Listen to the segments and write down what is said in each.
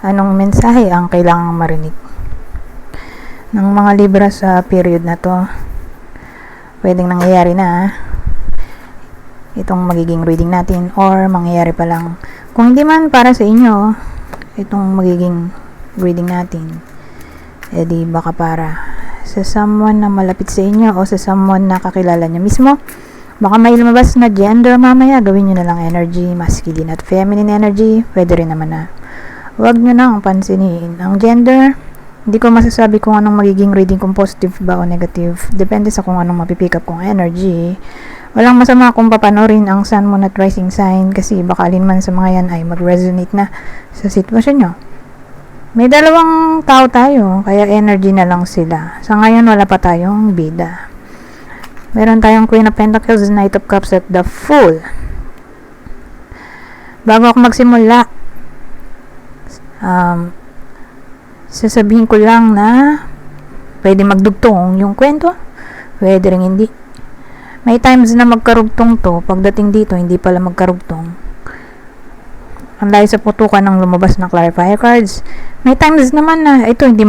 Anong mensahe ang kailangang marinig ng mga Libra sa period na to? Pwedeng nangyayari na itong magiging reading natin, or mangyayari pa lang. Kung hindi man para sa inyo itong magiging reading natin, edi baka para sa someone na malapit sa inyo o sa someone na kakilala nyo mismo. Baka may lumabas na gender mamaya, gawin nyo na lang energy, masculine at feminine energy. Pwede rin naman na huwag nyo nang pansinin ang gender. Hindi ko masasabi kung anong magiging reading, kung positive ba o negative. Depende sa kung anong mapipick up kong energy. Walang masama kung papanorin ang Sun, Moon at Rising sign, kasi baka alin man sa mga yan ay mag-resonate na sa sitwasyon nyo. May dalawang tao tayo, kaya energy na lang sila. Sa ngayon wala pa tayong bida. Meron tayong Queen of Pentacles, Knight of Cups at the Fool. Bago ako magsimula, sasabihin ko lang na pwede magdugtong yung kwento, pwede rin hindi. May times na magkarugtong to, pagdating dito hindi pala magkarugtong. Ang dahil sa putukan ng lumabas na clarifier cards. May times naman na ito hindi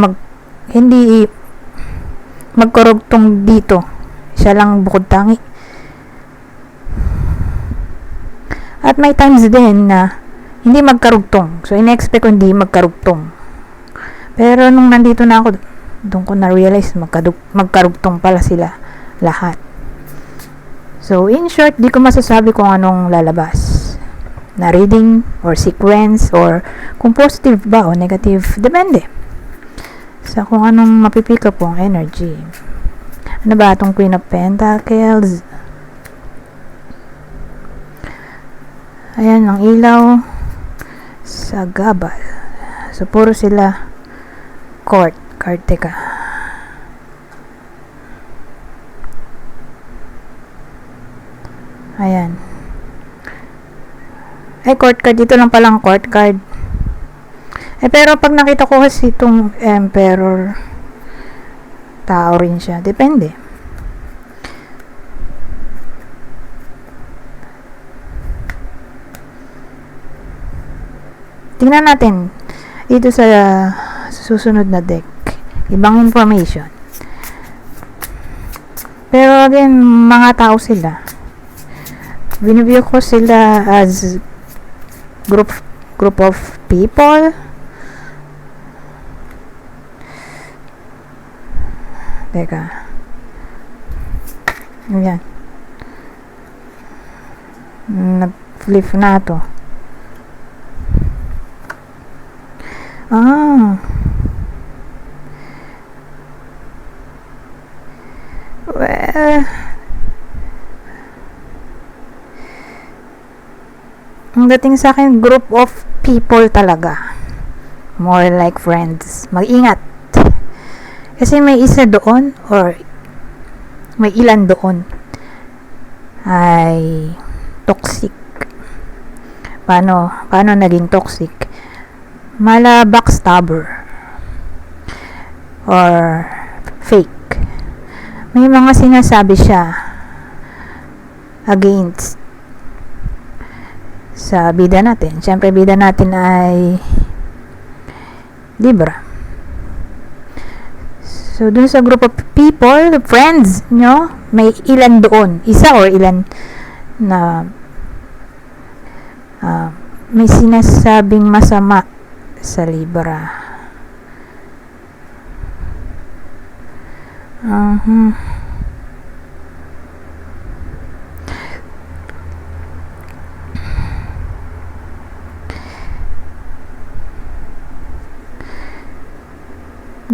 magkarugtong dito, siya lang bukod tangi. At may times din na hindi magkarugtong, so in-expect ko hindi magkarugtong. Pero nung nandito na ako, doon ko na-realize magkarugtong pala sila lahat. So in short, di ko masasabi kung anong lalabas na reading or sequence, or kung positive ba o negative. Depende sa kung anong mapipick up ang energy. Ano ba itong Queen of Pentacles? Ayan ang ilaw sa gabal. So puro sila court card. Teka, ayan, ay court card, dito lang palang court card. Pero pag nakita ko kasi itong Emperor, tao rin siya, depende. Tingnan natin dito sa susunod na deck, ibang information. Pero again, mga tao sila, biniview ko sila as group of people. Teka, ayan, nag-flip na to. Well, ang dating sa akin, group of people talaga, more like friends. Mag-ingat kasi may isa doon, or may ilan doon ay toxic. Paano naging toxic? Mala backstabber or fake. May mga sinasabi siya against sa bida natin. Siyempre bida natin ay Libra. So dun sa group of people, friends nyo, may ilan doon, isa or ilan na may sinasabing masama sa Libra.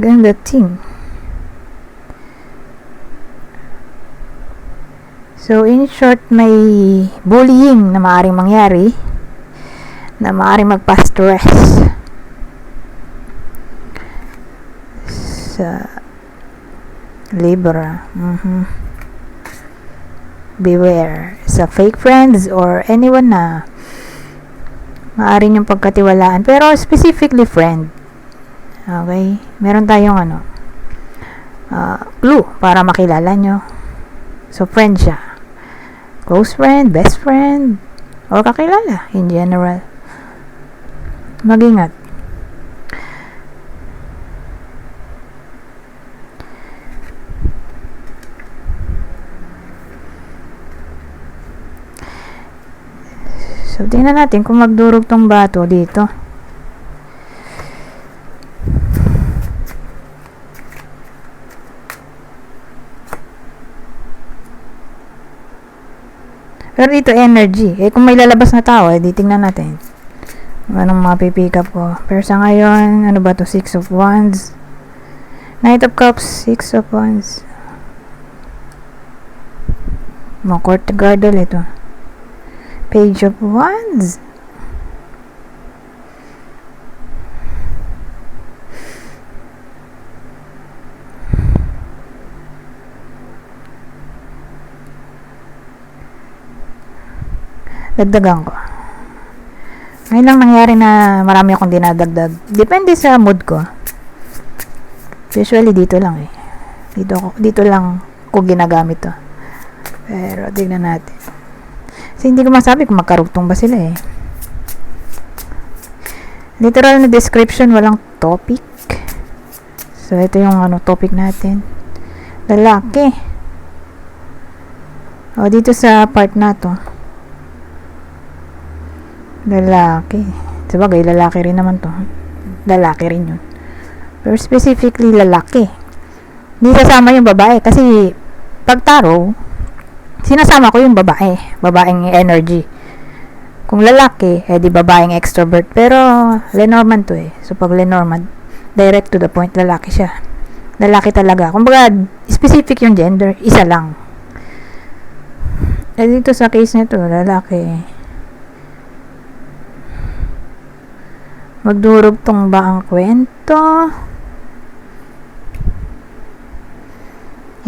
Ganda thing. So in short, may bullying na maaaring mangyari, na maaaring magpa-stress sa Libra. Beware sa fake friends or anyone na maaaring yung pagkatiwalaan, pero specifically friend. Okay, meron tayong clue para makilala nyo. So friend siya, close friend, best friend, or kakilala in general. Mag-ingat. So, tingnan natin kung magdurog tong bato dito. Pero dito, energy. Eh, kung may lalabas na tao, di tingnan natin. Anong mapipick up ko. Pero sa ngayon, ano ba to? 6 of Wands. Knight of Cups, 6 of Wands. Mga court guard ulit ito. Page of Wands. Dagdagan ko. Ngayon lang nangyari na marami akong dinadagdag. Depende sa mood ko. Usually dito lang eh. Dito lang ko ginagamit to. Pero tignan natin. Kasi hindi ko masabi kung magkarugtong ba sila eh. Literal na description, walang topic. So ito yung topic natin. Lalaki. O dito sa part na to. Lalaki. Sabagay, lalaki rin naman to. Lalaki rin yun. Pero specifically, lalaki. Hindi sasama yung babae. Kasi, pag tarot, sinasama ko yung babae. Babaeng energy. Kung lalaki, di babaeng extrovert. Pero, Lenormand to eh. So, pag Lenormand, direct to the point, lalaki siya. Lalaki talaga. Kumbaga, specific yung gender, isa lang. Dito sa case nito, lalaki. Magdurugtong ba ang kwento?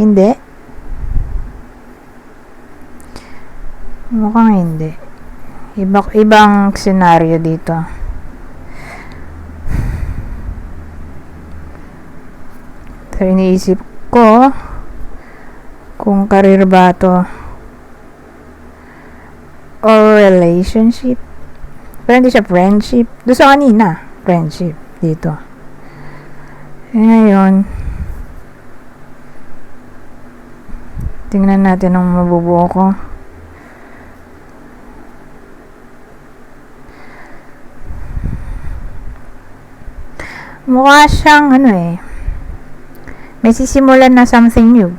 Hindi. Mukhang hindi. Ibang senaryo dito. So, iniisip ko kung career ba to or relationship. Pero hindi siya friendship. Doon sa kanina, friendship. Dito. Ngayon, tingnan natin ang mabubuo ko. Mukha siyang may sisimulan na something new.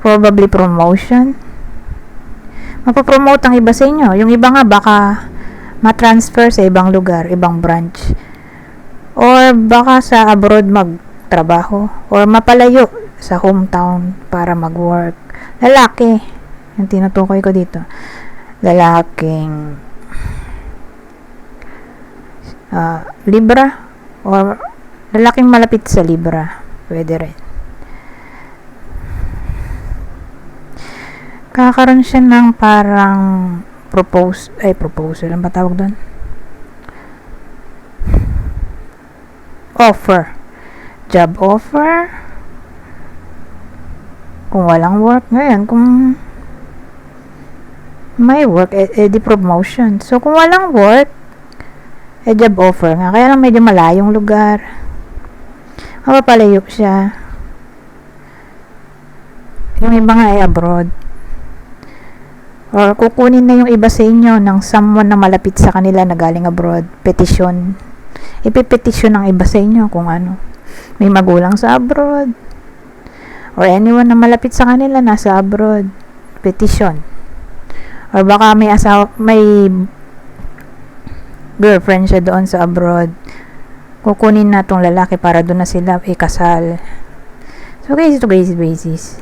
Probably promotion. Mapapromote ang iba sa inyo. Yung iba nga baka ma-transfer sa ibang lugar, ibang branch. Or baka sa abroad magtrabaho. Or mapalayo sa hometown para mag-work. Lalaki. Yung tinutukoy ko dito. Lalaking Libra. Or lalaking malapit sa Libra. Pwede rin. Kakaroon siya ng parang proposal. Ang ba tawag doon? Offer. Job offer. Kung walang work, ngayon, kung may work, di promotion. So, kung walang work, job offer nga. Kaya lang medyo malayong lugar. Mapapalayo siya. Yung iba nga ay abroad. Or kukunin na yung iba sa inyo ng someone na malapit sa kanila na galing abroad. Petition. Ipipetisyon ng iba sa inyo kung ano. May magulang sa abroad. Or anyone na malapit sa kanila nasa abroad. Petition. Or baka may girlfriend siya doon sa abroad. Kukunin na tong lalaki para doon na sila ikasal. So, case to case basis.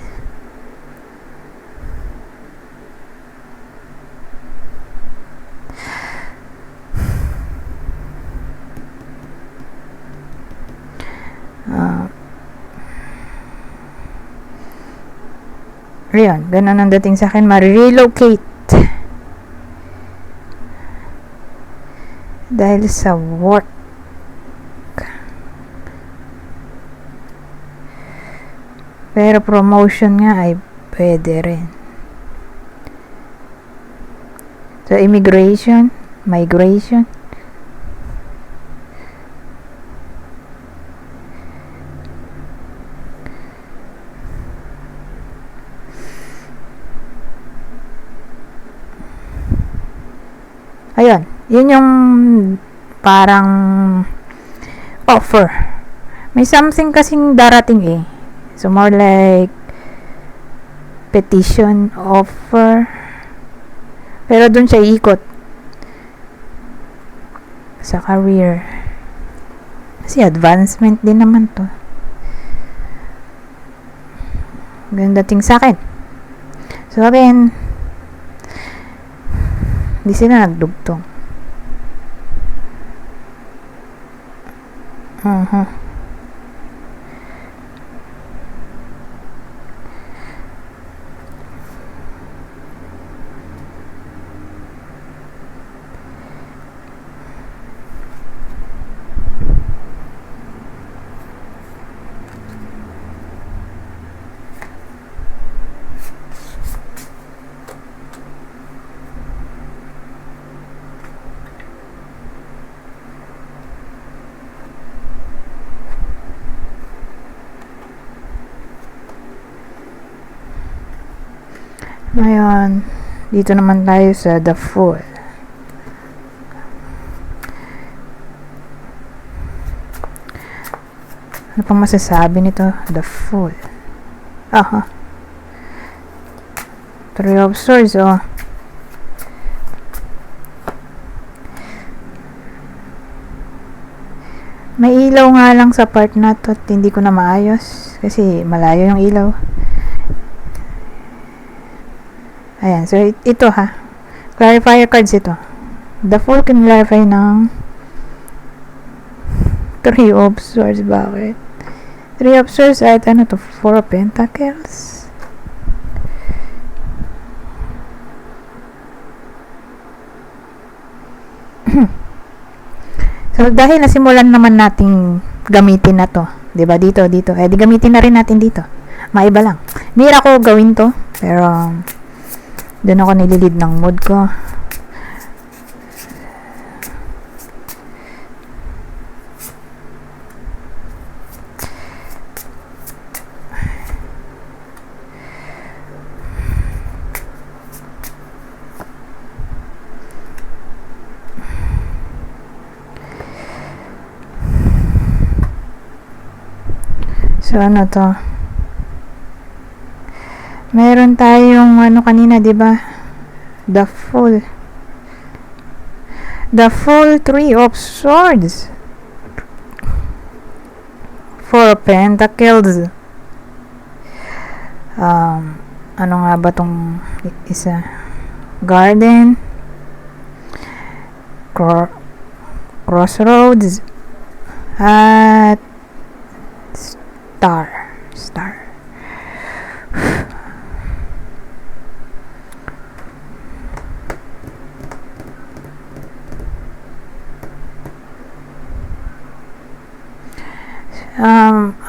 Ayan, ganun ang dating sa akin. Ma-relocate. Dahil sa work. Pero promotion nga ay pwede rin. So, immigration, migration. Ayun, yun yung parang offer. May something kasing darating eh. So, more like petition offer. Pero dun siya ikot sa career. Kasi advancement din naman to. Ganda dating sa akin. So again, hindi sila nagdugtong. Ngayon, dito naman tayo sa The Fool. Ano pang masasabi nito? The Fool. Aha. Three of Swords, oh. May ilaw nga lang sa part na to at hindi ko na maayos kasi malayo yung ilaw. Ayan, so ito ha. Clarifier cards ito. The Fool can clarify ng Three of Swords. Bakit? Three of Swords at ano to? Four of Pentacles. So, dahil nasimulan naman nating gamitin na to. Diba? Dito. Eh, di gamitin na rin natin dito. Maiba lang. Mira ko gawin to. Pero, doon ako nililid ng mood ko. So, ano to? Meron tayong ano kanina, di ba? The Fool. The Fool, Three of Swords. Four of Pentacles. Ano nga ba tong isa? Garden. Crossroads. At Star.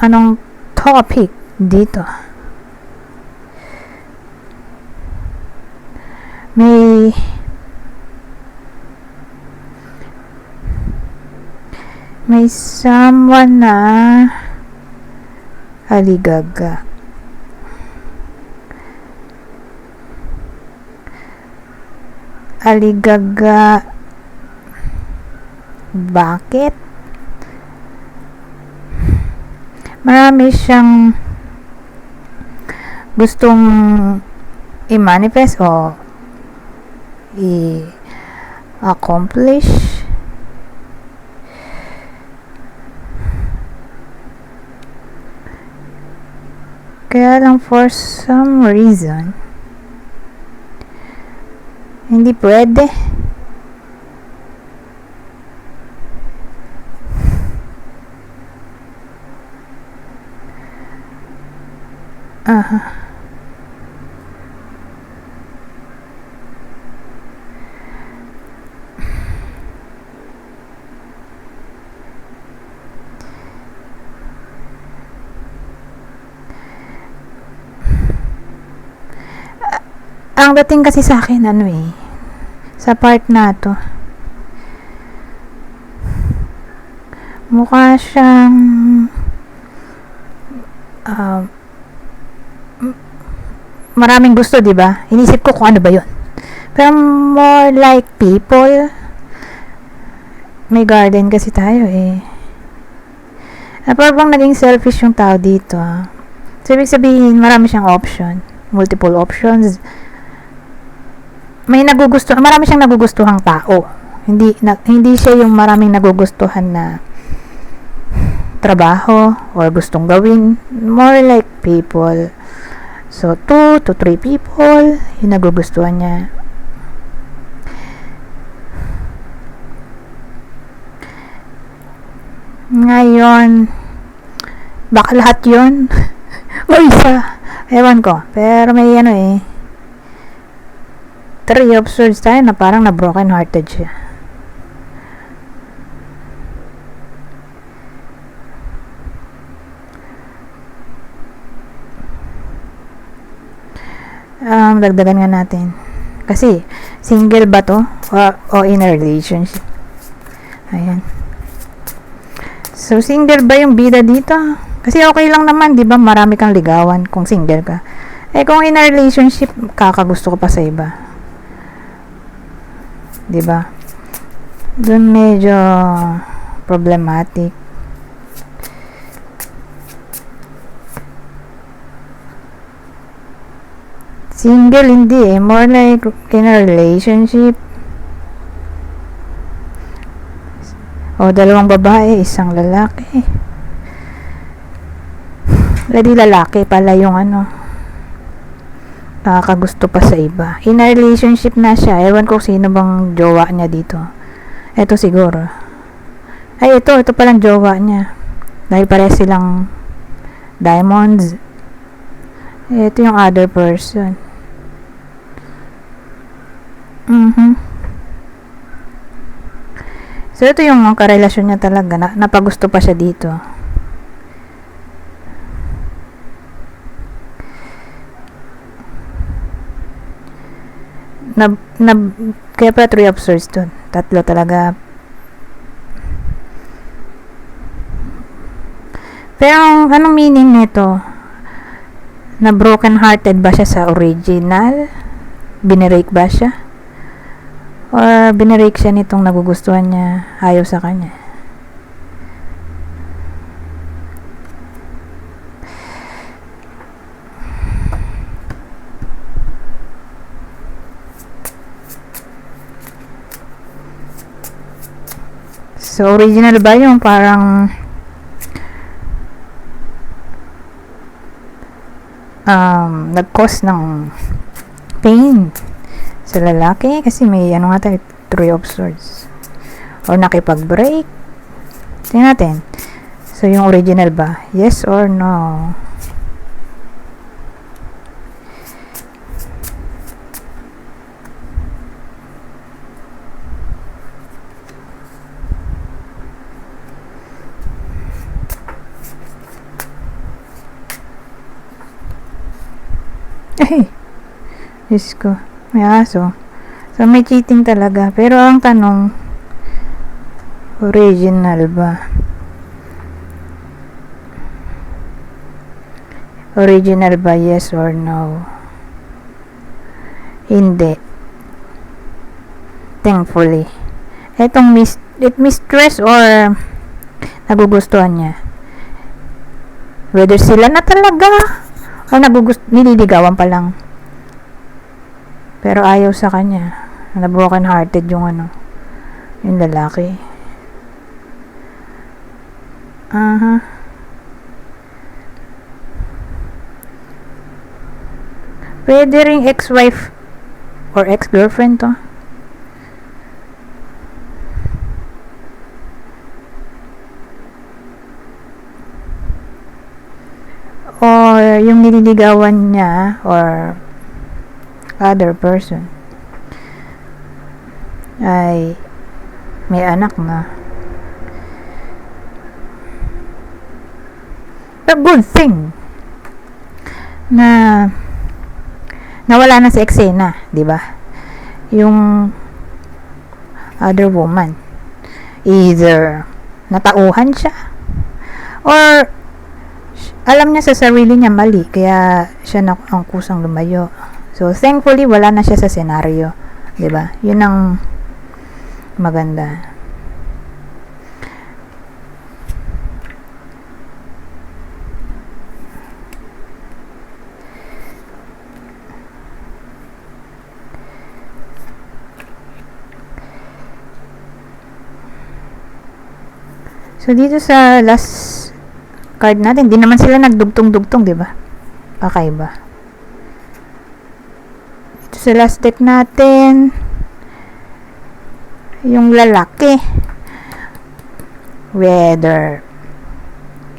Anong topic dito? May someone na aligaga. Bakit? Marami siyang gustong i-manifest o i-accomplish. Kaya lang for some reason hindi pwede. Ang dating kasi sa akin sa part na to mukha siyang maraming gusto, 'di ba? Inisip ko kung ano ba 'yon. Pero more like people. May garden kasi tayo eh. Pero bang naging selfish yung tao dito. So, ibig sabihin, marami siyang option. Multiple options. Marami siyang nagugustuhang tao. Hindi siya yung maraming nagugustuhan na trabaho or gustong gawin. More like people. So, 2 to 3 people yung nagugustuhan niya. Ngayon, baka lahat yun. O isa. Ewan ko. Pero may 3 episodes tayo na parang na broken hearted siya. Dagdagan nga natin. Kasi, single ba to? O in a relationship? Ayan. So, single ba yung bida dito? Kasi okay lang naman, di ba? Marami kang ligawan kung single ka. Kung in a relationship, kakagusto ko pa sa iba. Di ba? Doon medyo problematic. Single, hindi more like in a relationship. O, 2 babae, 1 lalaki. Lalaki pala yung nakakagusto pa sa iba. In a relationship na siya. Ewan ko sino bang jowa niya dito. Ito siguro. Ito palang jowa niya. Dahil pare silang diamonds. Ito yung other person. So, ito yung karelasyon niya talaga. Napagusto pa siya dito. Kaya pa 3 episodes dun. 3 talaga. Pero, anong meaning nito? Na broken hearted ba siya sa original? Binirake ba siya? Or binirake siya nitong nagugustuhan niya, ayaw sa kanya? So, original ba yung parang nag-cause ng pain sa lalaki? Kasi may 3 of swords. Or nakipag-break. Tingnan natin. So, yung original ba? Yes or no? Diyos ko. May aso. So, may cheating talaga. Pero ang tanong, original ba? Original ba? Yes or no? Hindi. Thankfully. Etong mistress or nagugustuhan niya. Whether sila na talaga o nililigawan pa lang. Pero ayaw sa kanya. Na broken hearted yung yung lalaki. Pwede ring ex-wife or ex-girlfriend to. Or yung nililigawan niya or other person ay may anak na. A good thing na nawala na sa eksena, di ba? Yung other woman either natauhan siya or alam niya sa sarili niya mali kaya siya ang kusang lumayo. So, thankfully, wala na siya sa senaryo. 'Di ba? 'Yun ang maganda. So, dito sa last card natin, di naman sila nagdugtong-dugtong, di ba? Kakaiba. Dito sa last deck natin, yung lalaki. Whether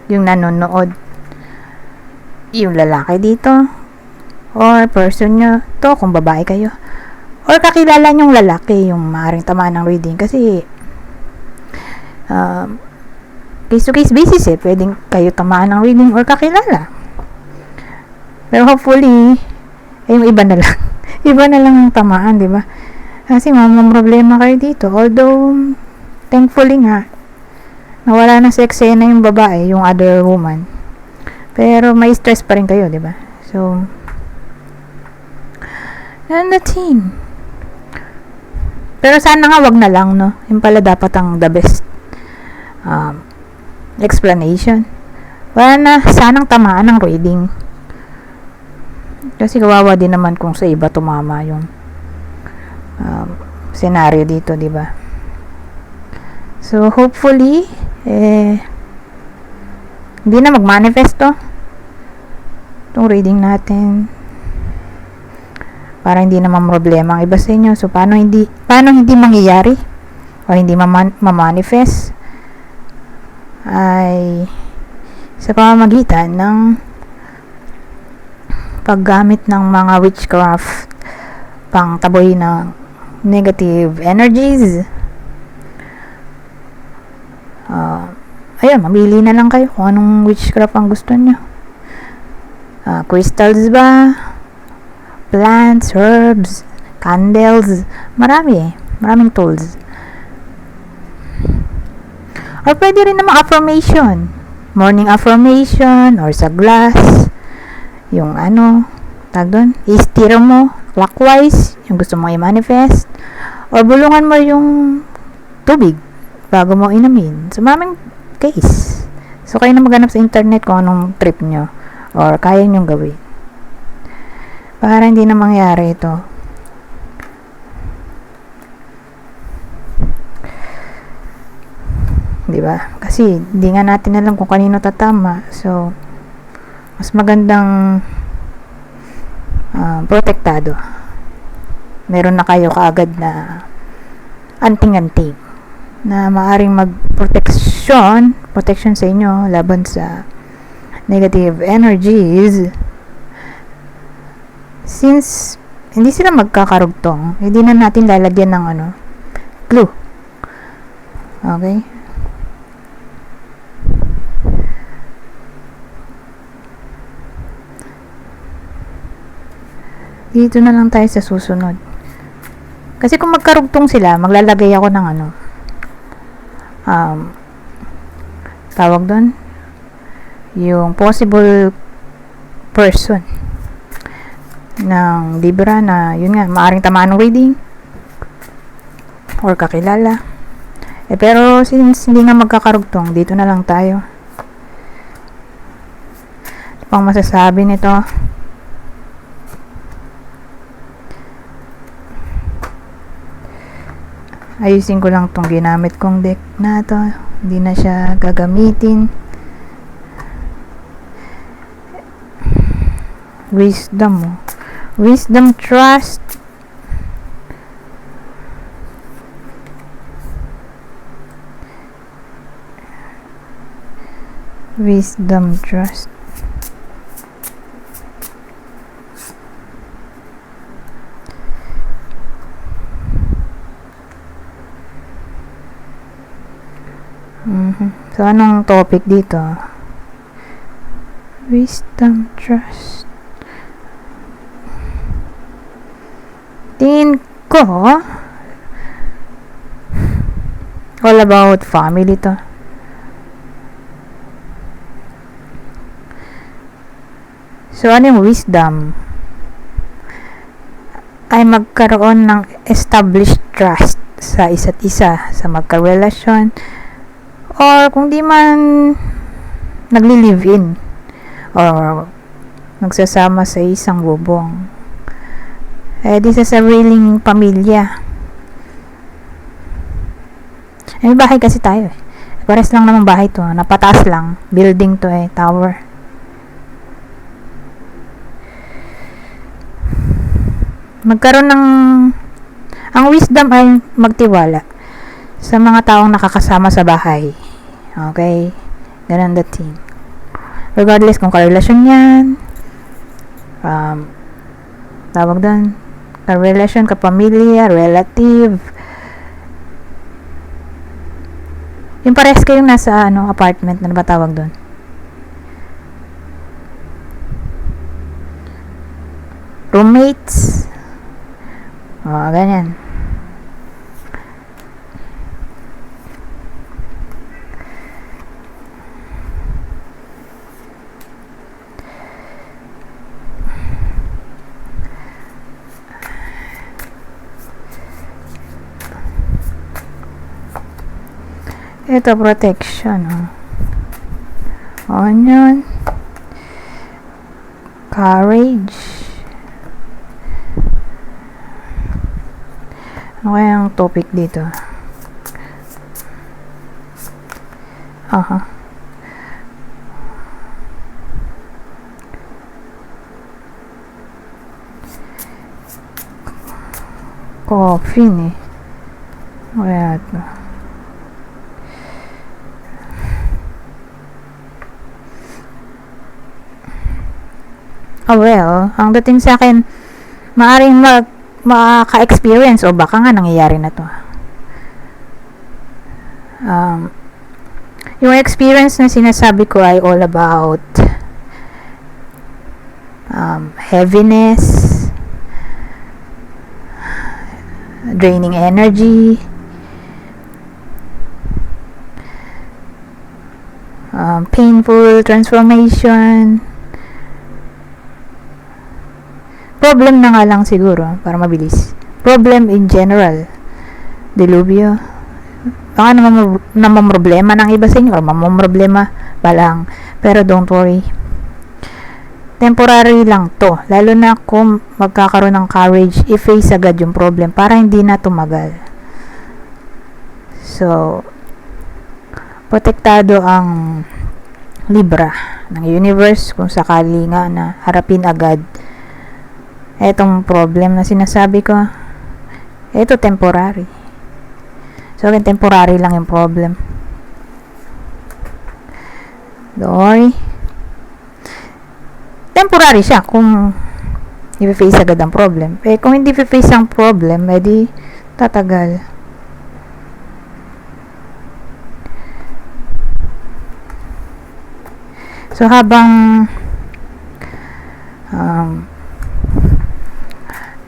yung nanonood, yung lalaki dito, or person nyo to, kung babae kayo, or kakilala nyong lalaki, yung maaaring tamaan ng reading. Kasi, case to case basis pwedeng kayo tamaan ng reading or kakilala. Pero hopefully, yung iba na lang. Iba na lang ang tamaan, di ba? Kasi mamang problema kayo dito. Although, thankfully nga, nawala na sa eksena yung babae, yung other woman. Pero may stress pa rin kayo, di ba? So, and the team. Pero sana nga wag na lang, no? Yung pala dapat ang the best explanation. Wala na sanang tamaan ng reading. Kasi kawawa din naman kung sa iba tumama yung scenario dito, di ba? So, hopefully, hindi na magmanifesto itong reading natin. Para hindi naman problema ang iba sa inyo. So, paano hindi mangyayari o hindi ma-manifest ay sa pamamagitan ng paggamit ng mga witchcraft pang taboy ng negative energies. Ayun, mamili na lang kayo kung anong witchcraft ang gusto nyo. Crystals ba? Plants, herbs, candles, maraming tools. Or pwede rin naman affirmation, morning affirmation, or sa glass, yung tag doon, i-stir mo clockwise, yung gusto mong i-manifest, or bulungan mo yung tubig bago mo inumin. So, maraming case. So, kayo na maghanap sa internet kung anong trip nyo, or kaya nyong gawin. Para hindi na mangyari ito. Diba? Kasi hindi nga natin alam kung kanino tatama. So, mas magandang protektado. Meron na kayo kaagad na anting-anting na maaring protection sa inyo laban sa negative energies. Since hindi sila magkakarugtong, hindi na natin lalagyan ng clue. Okay? Dito na lang tayo sa susunod. Kasi kung magkarugtong sila, maglalagay ako ng tawag doon, yung possible person ng Libra na, yun nga, maaring tamaan ng reading or kakilala. Pero since hindi nga magkakarugtong, dito na lang tayo. Ano pang masasabi nito? Ayusin ko lang tong ginamit kong deck na to. Hindi na siya gagamitin. Wisdom. Wisdom, trust. Wisdom, trust. So, anong topic dito? Wisdom, trust. Tingin ko, all about family to. So, ano yung wisdom? ay magkaroon ng established trust sa isa't isa, sa magkarelasyon, or kung di man nagli-live-in or nagsasama sa isang bubong. This is a willing pamilya. May bahay kasi tayo eh. Pares lang naman bahay to. Napataas lang. Building to eh. Tower. Magkaroon ng... Ang wisdom ay magtiwala sa mga taong nakakasama sa bahay. Okay? Ganun dating. Regardless kung karelasyon yan, tawag doon, karelasyon, kapamilya, relative, yung parehas kayong nasa apartment, na ba tawag doon? Roommates. Ganyan. Ito, protection. Onion. Courage. Ano kaya ang topic dito? Coffee eh. Kaya ito. Well, ang dating sa akin, maaring maka-experience o baka nga nangyayari na to. Yung experience na sinasabi ko ay all about heaviness, draining energy, painful transformation. Problem na nga lang siguro, para mabilis. Problem in general. Dilubyo. Baka naman problema ng iba sa inyo, or problema pa lang. Pero don't worry. Temporary lang to. Lalo na kung magkakaroon ng courage, i-face agad yung problem para hindi na tumagal. So, protektado ang Libra ng universe kung sakali nga na harapin agad etong problem na sinasabi ko. Ito temporary. So, temporary lang yung problem. Don't worry. Temporary siya kung i-face agad ang problem. Kung hindi i-face ang problem, edi tatagal. So, habang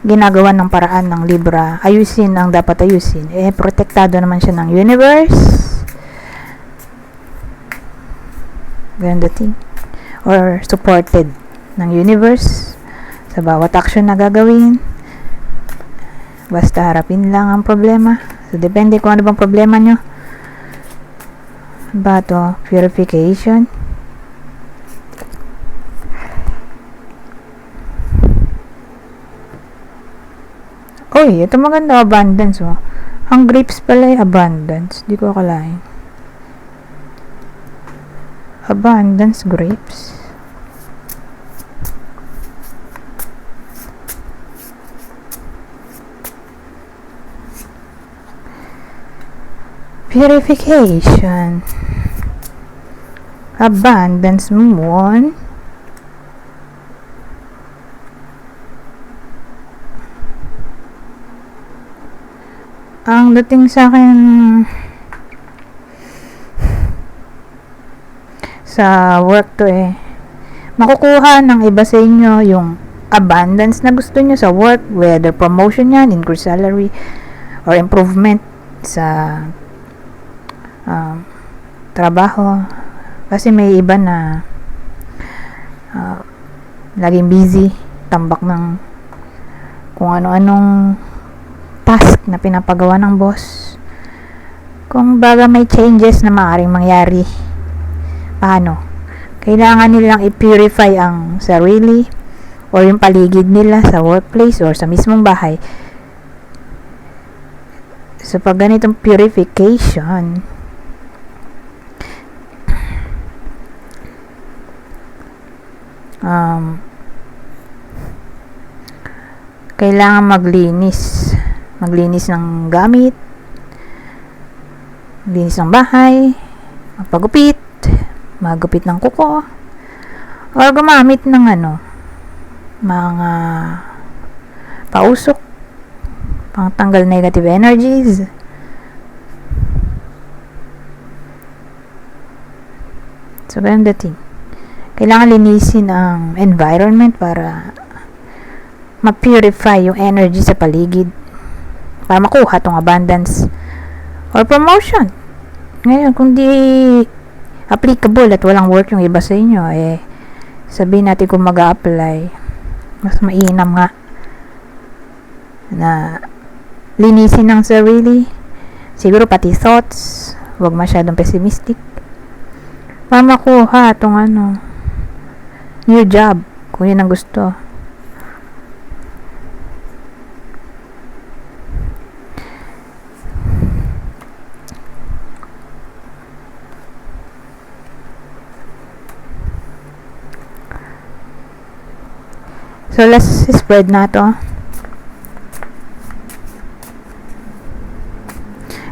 ginagawa ng paraan ng Libra, ayusin ang dapat ayusin. Protektado naman siya ng universe. Ganun dating. Or supported ng universe sa bawat action na gagawin. Basta harapin lang ang problema. So, depende kung ano bang problema nyo. Bato, purification. Uy, ito maganda, abundance, oh. Ang grapes pala ay abundance. Di ko akalain. Abundance grapes. Purification. Abundance moon. Ang dating sa akin sa work to makukuha ng iba sa inyo yung abundance na gusto nyo sa work, whether promotion yan, increase salary, or improvement sa trabaho. Kasi may iba na laging busy, tambak ng kung ano-anong task na pinapagawa ng boss. Kung baga may changes na maaaring mangyari, paano? Kailangan nilang i-purify ang sarili or yung paligid nila sa workplace or sa mismong bahay. So, pag ganitong purification, kailangan maglinis ng gamit, maglinis ng bahay, magupit ng kuko, or gumamit ng mga pausok pang tanggal negative energies. So, ganun dating. Kailangan linisin ang environment para ma-purify yung energy sa paligid para makuha tong abundance or promotion. Ngayon, kung di applicable at walang work yung iba sa inyo, sabihin natin kung mag-a-apply, mas mainam nga na linisin ng sarili, siguro pati thoughts, wag masyadong pessimistic, para makuha itong new job, kung yun ang gusto. So, let's spread na to.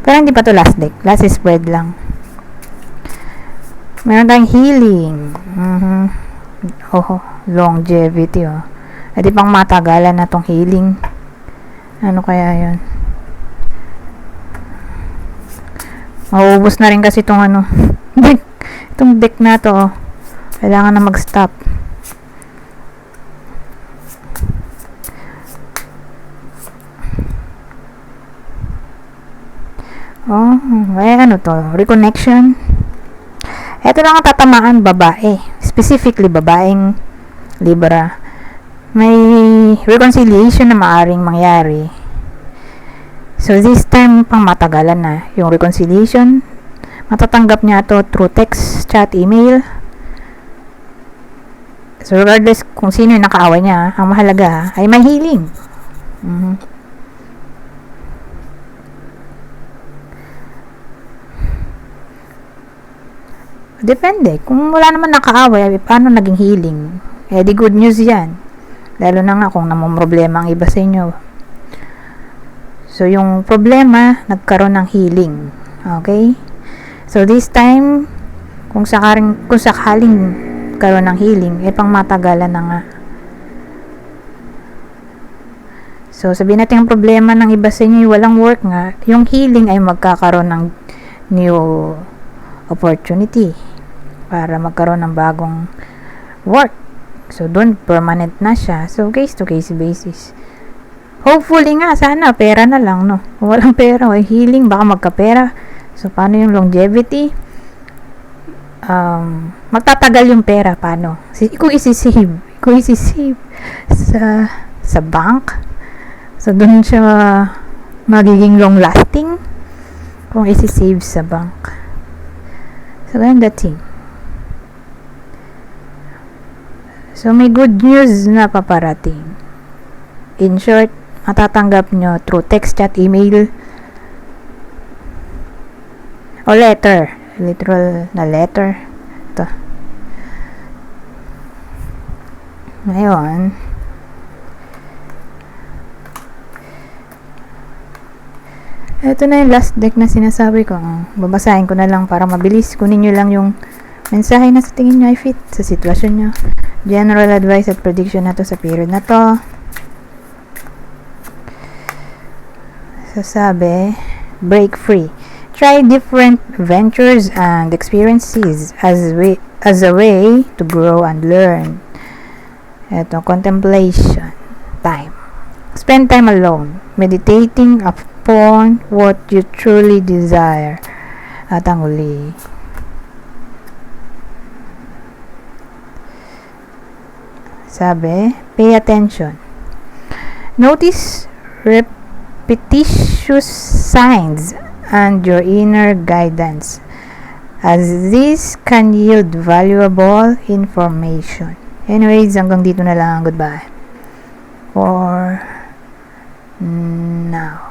Pero hindi pa to last deck. Last spread lang. Meron tayong healing. Longevity, At pang matagalan na tong healing. Ano kaya yun? Mauubos na rin kasi itong deck. Itong deck na to, kailangan na mag-stop. Reconnection. Ito lang ang tatamaan, babae. Specifically, babaeng Libra. May reconciliation na maaring mangyari. So, this time, pang matagalan na. Yung reconciliation, matatanggap niya to through text, chat, email. So, regardless kung sino yung nakaaway niya, ang mahalaga ay may healing. Depende. Kung wala naman nakaaway, paano naging healing? Di good news yan. Lalo na nga kung namumroblema ang iba sa inyo. So, yung problema, nagkaroon ng healing. Okay? So, this time, kung sakaling karoon ng healing, pang matagalan na nga. So, sabihin natin ang problema ng iba sa inyo, walang work nga, yung healing ay magkakaroon ng new opportunity para magkaroon ng bagong work. So, doon permanent na siya. So, case to case basis. Hopefully nga, sana pera na lang, no? Kung walang pera, healing, baka magkapera. So, paano yung longevity? Magtatagal yung pera, paano? Kung isi-save sa bank, so doon siya magiging long lasting kung isi-save sa bank. So, ganun dating. So, may good news na paparating. In short, matatanggap nyo through text, chat, email, o letter. Literal na letter. Ito. Ngayon, ito na yung last deck na sinasabi ko. Babasahin ko na lang para mabilis. Kunin nyo lang yung mensahe na sa tingin nyo ay fit sa sitwasyon nyo. General advice at prediction na to sa period na to. Sasabi, break free. Try different ventures and experiences as a way to grow and learn. Ito, contemplation time. Spend time alone, meditating upon what you truly desire. At ang uli, sabi, pay attention. Notice repetitious signs and your inner guidance, as this can yield valuable information. Anyways, hanggang dito na lang. Goodbye for now.